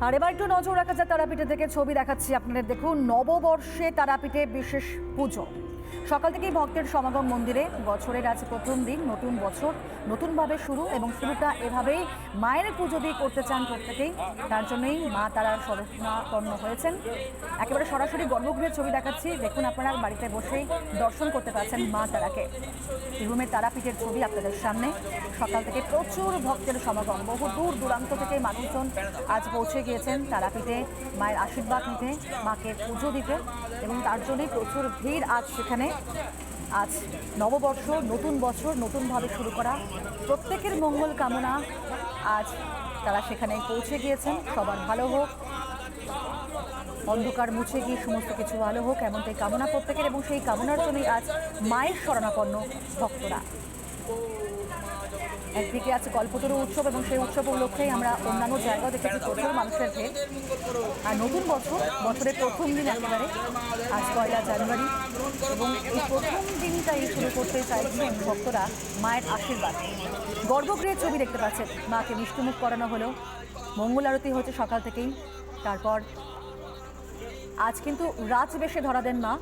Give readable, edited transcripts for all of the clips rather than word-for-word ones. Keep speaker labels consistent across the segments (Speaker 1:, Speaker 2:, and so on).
Speaker 1: আর এবার একটু নজর রাখা যায় তারাপীঠে থেকে ছবি দেখাচ্ছি আপনাদের। দেখুন, নববর্ষে তারাপীঠে বিশেষ পুজো। সকাল থেকেই ভক্তের সমাগম মন্দিরে। বছরের আজ প্রথম দিন, নতুন বছর নতুনভাবে শুরু, এবং শুরুটা এভাবেই মায়ের পুজো দিয়ে করতে চান প্রত্যেকেই। তার জন্যই মা তারার শরণাপন্ন হয়েছেন। একেবারে সরাসরি গর্ভগৃহের ছবি দেখাচ্ছি। দেখুন, আপনারা বাড়িতে বসেই দর্শন করতে পারছেন মা তারাকে। বীরভূমের তারাপীঠের ছবি আপনাদের সামনে। সকাল থেকে প্রচুর ভক্তের সমাগম, বহু দূর দূরান্ত থেকে মানুষজন আজ পৌঁছে গিয়েছেন তারাপীঠে মায়ের আশীর্বাদ নিতে, মাকে পুজো দিতে, এবং তার জন্যই প্রচুর ভিড় আজ সেখানে। আজ নববর্ষ, নতুন বছর নতুনভাবে শুরু করা, প্রত্যেকের মঙ্গল কামনা। আজ তারা সেখানে পৌঁছে গিয়েছেন। সবার ভালো হোক, অন্ধকার মুছে গিয়ে সমস্ত কিছু ভালো হোক, এমনটাই কামনা প্রত্যেকের, এবং সেই কামনার জন্যই আজ মায়ের শরণাপন্ন ভক্তরা। একদিকে আছে কল্পতরু উৎসব, এবং সেই উৎসব উপলক্ষেই আমরা অন্যান্য জায়গাও দেখেছি প্রচুর মানুষের ভিড়। আর নতুন বছর, বছরের প্রথম দিন একেবারে আজ 1 জানুয়ারি, এবং এই প্রথম দিনটাই শুরু করতে চাইছেন ভক্তরা মায়ের আশীর্বাদ। গর্ভগৃহের ছবি দেখতে পাচ্ছেন, মাকে মিষ্টিমুখ করানো হলো, মঙ্গল আরতি হচ্ছে সকাল থেকেই। তারপর আজ কিন্তু রাজবেশে ধরা দেন মা,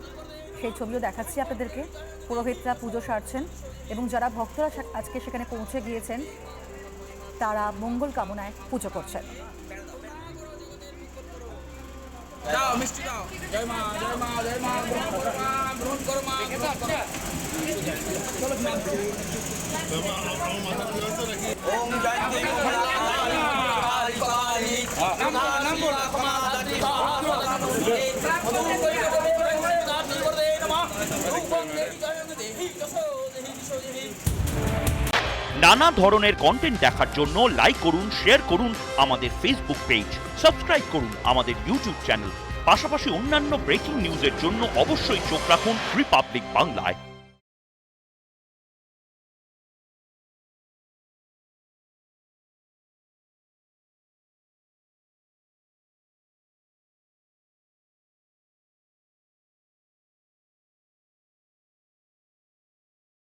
Speaker 1: সেই ছবিও দেখাচ্ছি আপনাদেরকে। পুরোহিতরা পুজো সারছেন, এবং যারা ভক্তরা আজকে সেখানে পৌঁছে গিয়েছেন তারা মঙ্গল কামনায় পুজো করছেন।
Speaker 2: নানা ধরনের কন্টেন্ট দেখার জন্য লাইক করুন, শেয়ার করুন আমাদের ফেসবুক পেজ, সাবস্ক্রাইব করুন আমাদের ইউটিউব চ্যানেল। পাশাপাশি অন্যান্য ব্রেকিং নিউজের জন্য অবশ্যই চোখ রাখুন রিপাবলিক বাংলায়।